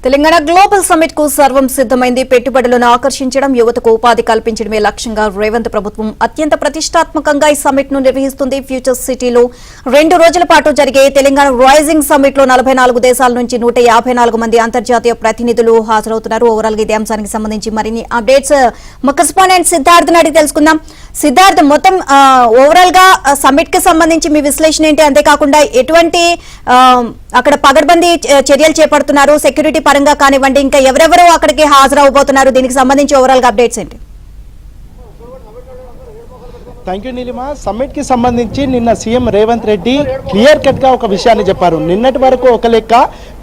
Telangana global summit కు సర్వం సిద్దమైంది. పెట్టుబడులను ఆకర్షించడం, యువతకు ఉపాధి కల్పించడమే లక్ష్యంగా రేవంత్ ప్రభుత్వం అత్యంత ప్రతిష్టాత్మకంగా ఈ సమ్మిట్ ను నిర్వహిస్తుంది. ఫ్యూచర్ సిటీలో 2 రోజుల పాటు జరిగే తెలంగాణ రైజింగ్ సమ్మిట్ లో 44 దేశాల నుంచి 154 మంది అంతర్జాతీయ ప్రతినిధులు హాజరవుతున్నారు. ఓవరాల్ గా ఇదే అంశానికి సంబంధించి మరిన్ని అప్డేట్స్ మా కరెస్పాండెంట్ సిద్ధార్థ్ అడిగి తెలుసుకుందాం. సిద్ధార్థ్, మొత్తం ఓవరాల్ గా సమ్మిట్ కి సంబంధించి మీ విశ్లేషణ ఏంటి? అంతేకాకుండా ఎటువంటి అక్కడ పగడ్బందీ చర్యలు చేపడుతున్నారు, సెక్యూరిటీ పరంగా కానివ్వండి, ఇంకా ఎవరెవరు అక్కడికి హాజరవబోతున్నారు, దీనికి సంబంధించి ఓవరాల్ గా అప్డేట్స్ ఏంటి? Thank you Neelima. సమ్మిట్ కి సంబంధించి నిన్న CM Revanth Reddy clear cut గా ఒక విషయాన్ని చెప్పారు. నిన్నటి వరకు ఒక లెక్క,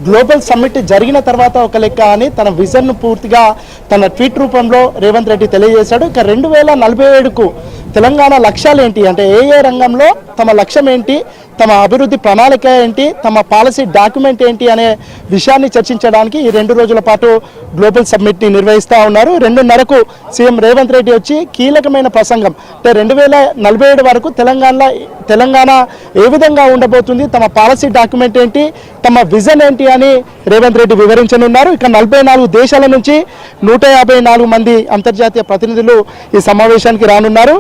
గ్లోబల్ సమ్మిట్ జరిగిన తర్వాత ఒక లెక్క అని తన విజన్ ను పూర్తిగా తన ట్వీట్ రూపంలో రేవంత్ రెడ్డి తెలియజేశాడు. ఇక 2047కు తెలంగాణ లక్ష్యాలు ఏంటి అంటే ఏ రంగంలో తమ లక్ష్యం ఏంటి, తమ అభివృద్ధి ప్రణాళిక ఏంటి, తమ పాలసీ డాక్యుమెంట్ ఏంటి అనే విషయాన్ని చర్చించడానికి ఈ 2 రోజుల పాటు గ్లోబల్ సమ్మిట్ ని నిర్వహిస్తూ ఉన్నారు. 2:30కు సీఎం రేవంత్ రెడ్డి వచ్చి కీలకమైన ప్రసంగం అంటే 2047 వరకు తెలంగాణ ఏ విధంగా ఉండబోతుంది, తమ పాలసీ డాక్యుమెంట్ ఏంటి, తమ విజన్ ఏంటి అని రేవంత్ రెడ్డి వివరించనున్నారు. ఇక 44 దేశాల నుంచి 154 మంది అంతర్జాతీయ ప్రతినిధులు ఈ సమావేశానికి రానున్నారు.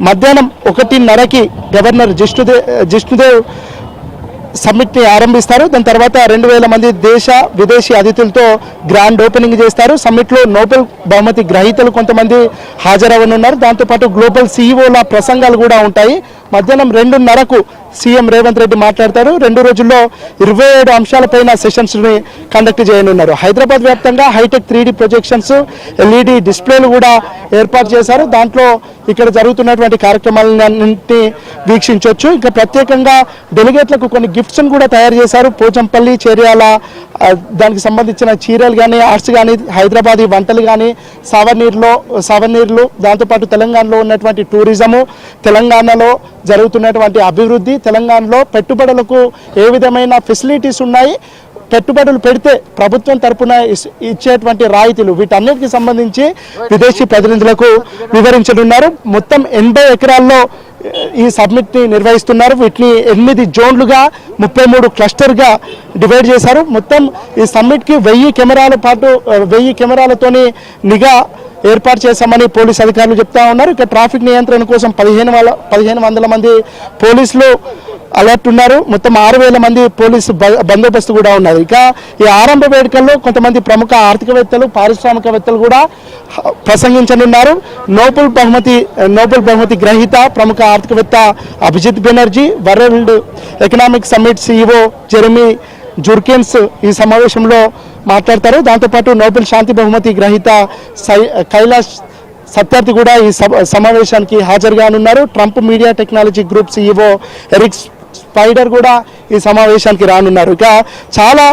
మధ్యాహ్నం 1:30కి గవర్నర్ జిష్ణుదేవ్ సమ్మిట్ ని ఆరంభిస్తారు. దాని తర్వాత 2000 మంది దేశ విదేశీ అతిథులతో గ్రాండ్ ఓపెనింగ్ చేస్తారు. సమ్మిట్ లో నోబెల్ బహుమతి గ్రహీతలు కొంతమంది హాజరవనున్నారు. దాంతోపాటు గ్లోబల్ సీఈఓల ప్రసంగాలు కూడా ఉంటాయి. మధ్యాహ్నం 2:30కు సీఎం రేవంత్ రెడ్డి మాట్లాడతారు. 2 రోజుల్లో 27 అంశాలపైన సెషన్స్ ని కండక్ట్ చేయనున్నారు. హైదరాబాద్ వ్యాప్తంగా హైటెక్ 3D ప్రొజెక్షన్స్, LED డిస్ప్లేలు కూడా ఏర్పాటు చేశారు. దాంట్లో ఇక్కడ జరుగుతున్నటువంటి కార్యక్రమాలన్నింటినీ వీక్షించవచ్చు. ఇక ప్రత్యేకంగా డెలిగేట్లకు కొన్ని గిఫ్ట్స్ కూడా తయారు చేశారు. పోచంపల్లి, చేర్యాల దానికి సంబంధించిన చీరలు కానీ, ఆర్ట్స్ కానీ, హైదరాబాదీ వంటలు కానీ, సావనీర్లు, దాంతోపాటు తెలంగాణలో ఉన్నటువంటి టూరిజము, తెలంగాణలో జరుగుతున్నటువంటి అభివృద్ధి, తెలంగాణలో పెట్టుబడులకు ఏ విధమైన ఫెసిలిటీస్ ఉన్నాయి, పెట్టుబడులు పెడితే ప్రభుత్వం తరపున ఇచ్చేటువంటి రాయితీలు, వీటన్నిటికి సంబంధించి విదేశీ ప్రతినిధులకు వివరించనున్నారు. మొత్తం 80 ఎకరాల్లో ఈ సబ్మిట్ ని నిర్వహిస్తున్నారు. వీటిని 8 జోన్లుగా 33 క్లస్టర్గా డివైడ్ చేశారు. మొత్తం ఈ సమ్మిట్ కి 1000 కెమెరాలతోని నిఘా ఏర్పాటు చేశామని పోలీసు అధికారులు చెప్తా ఉన్నారు. ఇక ట్రాఫిక్ నియంత్రణ కోసం 1500 మంది పోలీసులు అలర్ట్ ఉన్నారు. మొత్తం 6000 మంది పోలీసు బందోబస్తు కూడా ఉన్నారు. ఇక ఈ ఆరంభ వేడుకల్లో కొంతమంది ప్రముఖ ఆర్థికవేత్తలు, పారిశ్రామికవేత్తలు కూడా ప్రసంగించనున్నారు. నోబెల్ బహుమతి గ్రహీత ప్రముఖ ఆర్థికవేత్త Abhijit Banerjee, World Economic Summit CEO Jeremy Jurgens ఈ సమావేశంలో మాట్లాడతారు. దాంతోపాటు నోబెల్ శాంతి బహుమతి గ్రహీత కైలాష్ సత్యార్థి కూడా ఈ సమావేశానికి హాజరుగానున్నారు. Trump Media Technology Group CEO Eric Swider కూడా ఈ సమావేశానికి రానున్నారు. ఇక చాలా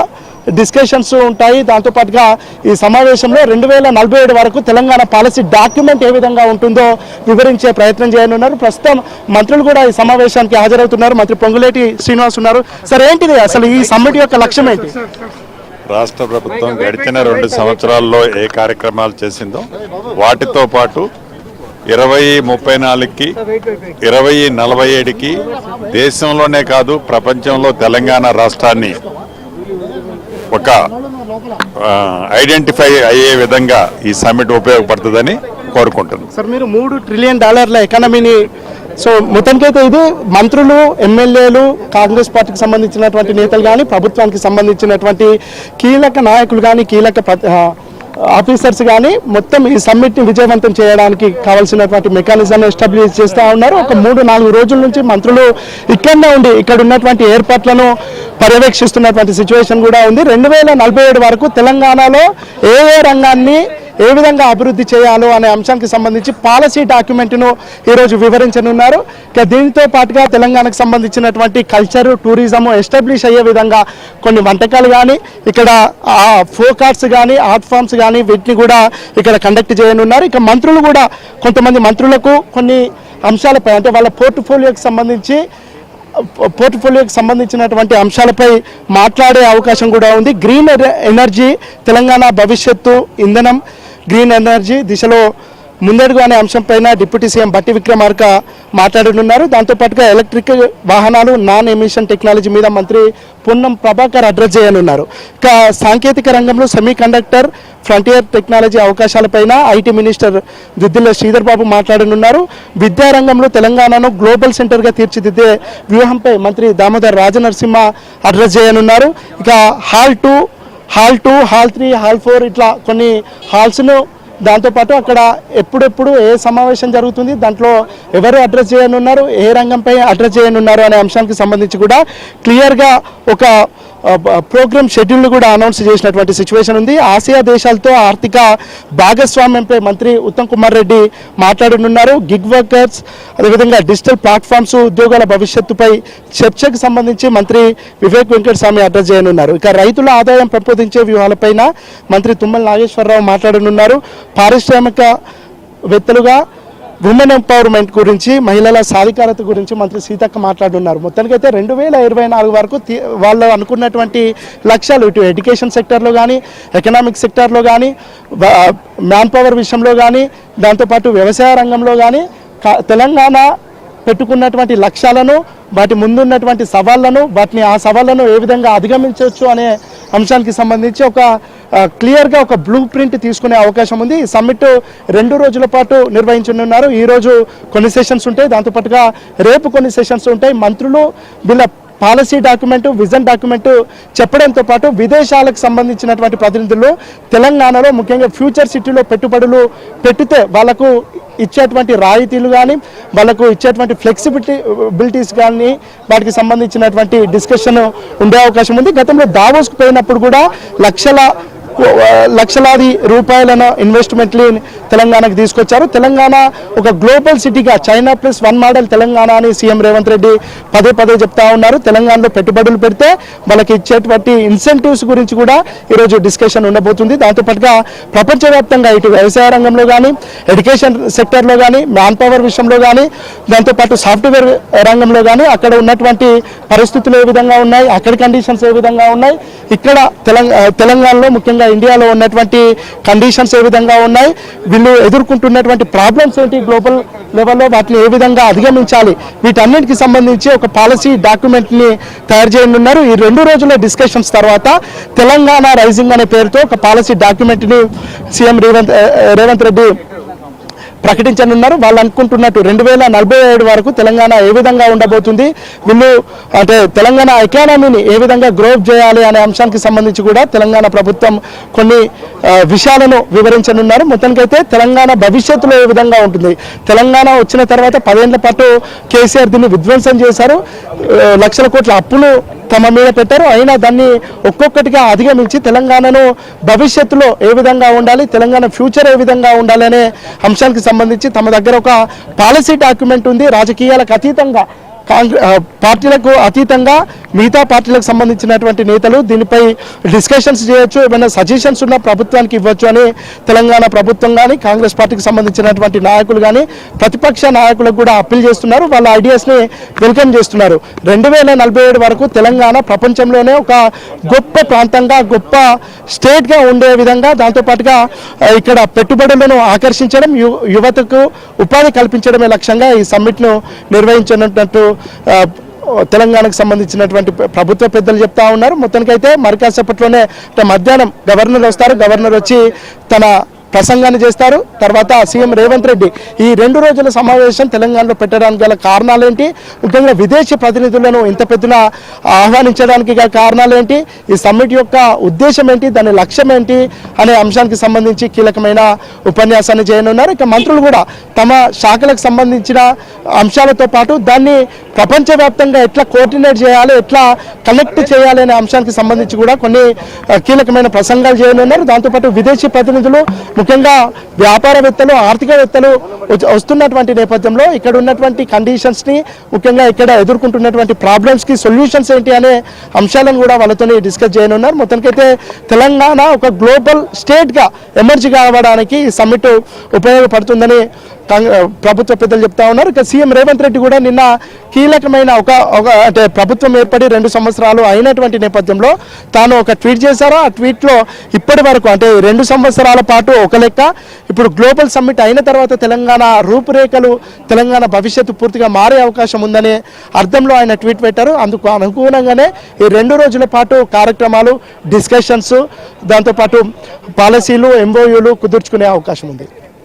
డిస్కషన్స్ ఉంటాయి. దాంతోపాటుగా ఈ సమావేశంలో 2047 వరకు తెలంగాణ పాలసీ డాక్యుమెంట్ ఏ విధంగా ఉంటుందో వివరించే ప్రయత్నం చేయనున్నారు. ప్రస్తుతం మంత్రులు కూడా ఈ సమావేశానికి హాజరవుతున్నారు. మంత్రి పొంగులేటి శ్రీనివాస్ ఉన్నారు. సార్, ఏంటిది అసలు ఈ సమ్మిట్ యొక్క లక్ష్యం ఏంటి? రాష్ట్ర ప్రభుత్వం గడిచిన 2 సంవత్సరాల్లో ఏ కార్యక్రమాలు చేసిందో వాటితో పాటు 2034కి 2047కి దేశంలోనే కాదు ప్రపంచంలో తెలంగాణ రాష్ట్రాన్ని ఒక ఐడెంటిఫై అయ్యే విధంగా ఈ సమ్మిట్ ఉపయోగపడుతుందని కోరుకుంటున్నాను. సార్, మీరు $3 ట్రిలియన్ ఎకానమీని మొత్తానికైతే ఇది మంత్రులు, ఎమ్మెల్యేలు, కాంగ్రెస్ పార్టీకి సంబంధించినటువంటి నేతలు కానీ, ప్రభుత్వానికి సంబంధించినటువంటి కీలక నాయకులు కానీ, కీలక ఆఫీసర్స్ కానీ మొత్తం ఈ సమ్మిట్ ని విజయవంతం చేయడానికి కావాల్సినటువంటి మెకానిజాన్ని ఎస్టాబ్లిష్ చేస్తూ ఉన్నారు. ఒక 3-4 రోజుల నుంచి మంత్రులు ఇక్కడనే ఉండి ఇక్కడ ఉన్నటువంటి ఏర్పాట్లను పర్యవేక్షిస్తున్నటువంటి సిచ్యువేషన్ కూడా ఉంది. 2047 వరకు తెలంగాణలో ఏ రంగాన్ని ఏ విధంగా అభివృద్ధి చేయాలో అనే అంశానికి సంబంధించి పాలసీ డాక్యుమెంట్ను ఈరోజు వివరించనున్నారు. ఇక దీంతో పాటుగా తెలంగాణకు సంబంధించినటువంటి కల్చర్, టూరిజం ఎస్టాబ్లిష్ అయ్యే విధంగా కొన్ని వంటకాలు కానీ, ఇక్కడ ఫోక్ ఆర్ట్స్ కానీ, ఆర్ట్ ఫామ్స్ కానీ వీటిని కూడా ఇక్కడ కండక్ట్ చేయనున్నారు. ఇక మంత్రులు కూడా కొంతమంది మంత్రులకు కొన్ని అంశాలపై అంటే వాళ్ళ పోర్ట్ఫోలియోకి సంబంధించినటువంటి అంశాలపై మాట్లాడే అవకాశం కూడా ఉంది. గ్రీన్ ఎనర్జీ, తెలంగాణ భవిష్యత్తు ఇంధనం, గ్రీన్ ఎనర్జీ దిశలో ముందడుగు అనే అంశంపైన డిప్యూటీ సీఎం బట్టి విక్రమార్క మాట్లాడనున్నారు. దాంతోపాటుగా ఎలక్ట్రిక్ వాహనాలు, నాన్ ఎమిషన్ టెక్నాలజీ మీద మంత్రి పొన్నం ప్రభాకర్ అడ్రస్ చేయనున్నారు. ఇక సాంకేతిక రంగంలో సెమీ కండక్టర్, ఫ్రంటియర్ టెక్నాలజీ అవకాశాలపైన ఐటీ మినిస్టర్ దుద్దిల్ల శ్రీధర్ బాబు మాట్లాడనున్నారు. విద్యారంగంలో తెలంగాణను గ్లోబల్ సెంటర్గా తీర్చిదిద్దే వ్యూహంపై మంత్రి దామోదర్ రాజనరసింహ అడ్రస్ చేయనున్నారు. ఇక హాల్ 2, హాల్ 3, హాల్ 4 ఇట్లా కొన్ని హాల్స్ను, దాంతోపాటు అక్కడ ఎప్పుడెప్పుడు ఏ సమావేశం జరుగుతుంది, దాంట్లో ఎవరు అడ్రస్ చేయనున్నారు, ఏ రంగంపై అడ్రస్ చేయనున్నారు అనే అంశానికి సంబంధించి కూడా క్లియర్గా ఒక ప్రోగ్రామ్ షెడ్యూల్ కూడా అనౌన్స్ చేసినటువంటి సిచ్యువేషన్ ఉంది. ఆసియా దేశాలతో ఆర్థిక భాగస్వామ్యంపై మంత్రి ఉత్తమ్ కుమార్ రెడ్డి మాట్లాడనున్నారు. గిగ్ వర్కర్స్, అదేవిధంగా డిజిటల్ ప్లాట్ఫామ్స్, ఉద్యోగాల భవిష్యత్తుపై చర్చకు సంబంధించి మంత్రి వివేక్ వెంకటస్వామి అడ్రస్ చేయనున్నారు. ఇక రైతుల ఆదాయం పెంపొందించే వ్యూహాలపైన మంత్రి తుమ్మల నాగేశ్వరరావు మాట్లాడనున్నారు. పారిశ్రామికవేత్తలుగా ఉమెన్ ఎంపవర్మెంట్ గురించి, మహిళల సాధికారత గురించి మంత్రి సీతక్క మాట్లాడున్నారు. మొత్తానికైతే 2024 వరకు వాళ్ళు అనుకున్నటువంటి లక్ష్యాలు ఇటు ఎడ్యుకేషన్ సెక్టర్లో కానీ, ఎకనామిక్ సెక్టర్లో కానీ, మ్యాన్ పవర్ విషయంలో కానీ, దాంతోపాటు వ్యవసాయ రంగంలో కానీ తెలంగాణ పెట్టుకున్నటువంటి లక్ష్యాలను, వాటి ముందున్నటువంటి సవాళ్లను, ఆ సవాళ్లను ఏ విధంగా అధిగమించవచ్చు అనే అంశానికి సంబంధించి ఒక క్లియర్గా ఒక బ్లూ ప్రింట్ తీసుకునే అవకాశం ఉంది. ఈ సమ్మిట్ 2 రోజుల పాటు నిర్వహించనున్నారు. ఈరోజు కొన్ని సెషన్స్ ఉంటాయి, దాంతోపాటుగా రేపు కొన్ని సెషన్స్ ఉంటాయి. మంత్రులు వీళ్ళ పాలసీ డాక్యుమెంట్, విజన్ డాక్యుమెంట్ చెప్పడంతో పాటు విదేశాలకు సంబంధించినటువంటి ప్రతినిధులు తెలంగాణలో ముఖ్యంగా ఫ్యూచర్ సిటీలో పెట్టుబడులు పెట్టితే వాళ్ళకు ఇచ్చేటువంటి రాయితీలు కానీ, వాళ్ళకు ఇచ్చేటువంటి ఫ్లెక్సిబిలిటీస్ కానీ, వాటికి సంబంధించినటువంటి డిస్కషన్ ఉండే అవకాశం ఉంది. గతంలో దావోస్కు పోయినప్పుడు కూడా లక్షలాది రూపాయలను ఇన్వెస్ట్మెంట్ని తెలంగాణకు తీసుకొచ్చారు. తెలంగాణ ఒక గ్లోబల్ సిటీగా, చైనా +1 మోడల్ తెలంగాణ అని సీఎం రేవంత్ రెడ్డి పదే చెప్తా ఉన్నారు. తెలంగాణలో పెట్టుబడులు పెడితే వాళ్ళకి ఇచ్చేటువంటి ఇన్సెంటివ్స్ గురించి కూడా ఈరోజు డిస్కషన్ ఉండబోతుంది. దాంతోపాటుగా ప్రపంచవ్యాప్తంగా ఇటు వ్యవసాయ రంగంలో కానీ, ఎడ్యుకేషన్ సెక్టర్లో కానీ, మ్యాన్ పవర్ విషయంలో కానీ, దాంతోపాటు సాఫ్ట్వేర్ రంగంలో కానీ అక్కడ ఉన్నటువంటి పరిస్థితులు ఏ విధంగా ఉన్నాయి, అక్కడి కండిషన్స్ ఏ విధంగా ఉన్నాయి, ఇక్కడ తెలంగాణలో ముఖ్యంగా ఇండియాలో ఉన్నటువంటి కండిషన్స్ ఏ విధంగా ఉన్నాయి, వీళ్ళు ఎదుర్కొంటున్నటువంటి ప్రాబ్లమ్స్ ఏంటి, గ్లోబల్ లెవెల్లో వాటిని ఏ విధంగా అధిగమించాలి, వీటన్నిటికి సంబంధించి ఒక పాలసీ డాక్యుమెంట్ని తయారు చేయనున్నారు. ఈ 2 రోజుల డిస్కషన్స్ తర్వాత తెలంగాణ రైజింగ్ అనే పేరుతో ఒక పాలసీ డాక్యుమెంట్ని సీఎం రేవంత్ రెడ్డి ప్రకటించనున్నారు. వాళ్ళు అనుకుంటున్నట్టు 2047 వరకు తెలంగాణ ఏ విధంగా ఉండబోతుంది, వీళ్ళు అంటే తెలంగాణ ఎకానమీని ఏ విధంగా గ్రోత్ చేయాలి అనే అంశానికి సంబంధించి కూడా తెలంగాణ ప్రభుత్వం కొన్ని విషయాలను వివరించనున్నారు. మొత్తానికైతే తెలంగాణ భవిష్యత్తులో ఏ విధంగా ఉంటుంది, తెలంగాణ వచ్చిన తర్వాత 10 ఏళ్ల పాటు కేసీఆర్ దీన్ని విధ్వంసం చేశారు, లక్షల కోట్ల అప్పులు తమ మీద పెట్టారు. అయినా దాన్ని ఒక్కొక్కటిగా అధిగమించి తెలంగాణను భవిష్యత్తులో ఏ విధంగా ఉండాలి, తెలంగాణ ఫ్యూచర్ ఏ విధంగా ఉండాలి అనే అంశానికి సంబంధించి తమ దగ్గర ఒక పాలసీ డాక్యుమెంట్ ఉంది. రాజకీయాలకు అతీతంగా, పార్టీలకు అతీతంగా మిగతా పార్టీలకు సంబంధించినటువంటి నేతలు దీనిపై డిస్కషన్స్ చేయొచ్చు, ఏమైనా సజెషన్స్ ఉన్న ప్రభుత్వానికి ఇవ్వచ్చు అని తెలంగాణ ప్రభుత్వం కానీ, కాంగ్రెస్ పార్టీకి సంబంధించినటువంటి నాయకులు కానీ, ప్రతిపక్ష నాయకులకు కూడా అప్పీల్ చేస్తున్నారు. వాళ్ళ ఐడియాస్ని వెల్కమ్ చేస్తున్నారు. 2047 వరకు తెలంగాణ ప్రపంచంలోనే ఒక గొప్ప ప్రాంతంగా, గొప్ప స్టేట్గా ఉండే విధంగా, దాంతోపాటుగా ఇక్కడ పెట్టుబడులను ఆకర్షించడం, యువతకు ఉపాధి కల్పించడమే లక్ష్యంగా ఈ సమ్మిట్ను నిర్వహించినట్టు తెలంగాణకు సంబంధించినటువంటి ప్రభుత్వ పెద్దలు చెప్తా ఉన్నారు. మొత్తానికైతే మరి కాసేపట్లోనే మధ్యాహ్నం గవర్నర్ వస్తారు. గవర్నర్ వచ్చి తన ప్రసంగాన్ని చేస్తారు. తర్వాత సీఎం రేవంత్ రెడ్డి ఈ 2 రోజుల సమావేశం తెలంగాణలో పెట్టడానికి గల కారణాలేంటి, ముఖ్యంగా విదేశీ ప్రతినిధులను ఇంత పెద్దన ఆహ్వానించడానికి గల కారణాలేంటి, ఈ సమ్మిట్ యొక్క ఉద్దేశం ఏంటి, దాని లక్ష్యం ఏంటి అనే అంశానికి సంబంధించి కీలకమైన ఉపన్యాసాన్ని చేయనున్నారు. ఇక మంత్రులు కూడా తమ శాఖలకు సంబంధించిన అంశాలతో పాటు దాన్ని ప్రపంచవ్యాప్తంగా ఎట్లా కోఆర్డినేట్ చేయాలి, ఎట్లా కనెక్ట్ చేయాలి అనే అంశానికి సంబంధించి కూడా కొన్ని కీలకమైన ప్రసంగాలు చేయనున్నారు. దాంతోపాటు విదేశీ ప్రతినిధులు, ముఖ్యంగా వ్యాపారవేత్తలు, ఆర్థికవేత్తలు వస్తున్నటువంటి నేపథ్యంలో ఇక్కడ ఉన్నటువంటి కండిషన్స్ని, ముఖ్యంగా ఇక్కడ ఎదుర్కొంటున్నటువంటి ప్రాబ్లమ్స్కి సొల్యూషన్స్ ఏంటి అనే అంశాలను కూడా వాళ్ళతో డిస్కస్ చేయనున్నారు. మొత్తానికైతే తెలంగాణ ఒక గ్లోబల్ స్టేట్గా ఎమర్జ్ కావడానికి ఈ సమ్మిట్ ఉపయోగపడుతుందని ప్రభుత్వ పెద్దలు చెప్తా ఉన్నారు. ఇక సీఎం రేవంత్ రెడ్డి కూడా నిన్న కీలకమైన ఒక అంటే ప్రభుత్వం ఏర్పడి 2 సంవత్సరాలు అయినటువంటి నేపథ్యంలో తాను ఒక ట్వీట్ చేశారు. ఆ ట్వీట్లో ఇప్పటి వరకు అంటే 2 సంవత్సరాల పాటు ఒక లెక్క, ఇప్పుడు గ్లోబల్ సమ్మిట్ అయిన తర్వాత తెలంగాణ రూపురేఖలు, తెలంగాణ భవిష్యత్తు పూర్తిగా మారే అవకాశం ఉందనే అర్థంలో ఆయన ట్వీట్ పెట్టారు. అందుకు అనుగుణంగానే ఈ 2 రోజుల పాటు కార్యక్రమాలు, డిస్కషన్స్, దాంతోపాటు పాలసీలు, ఎంఓయూలు కుదుర్చుకునే అవకాశం ఉంది.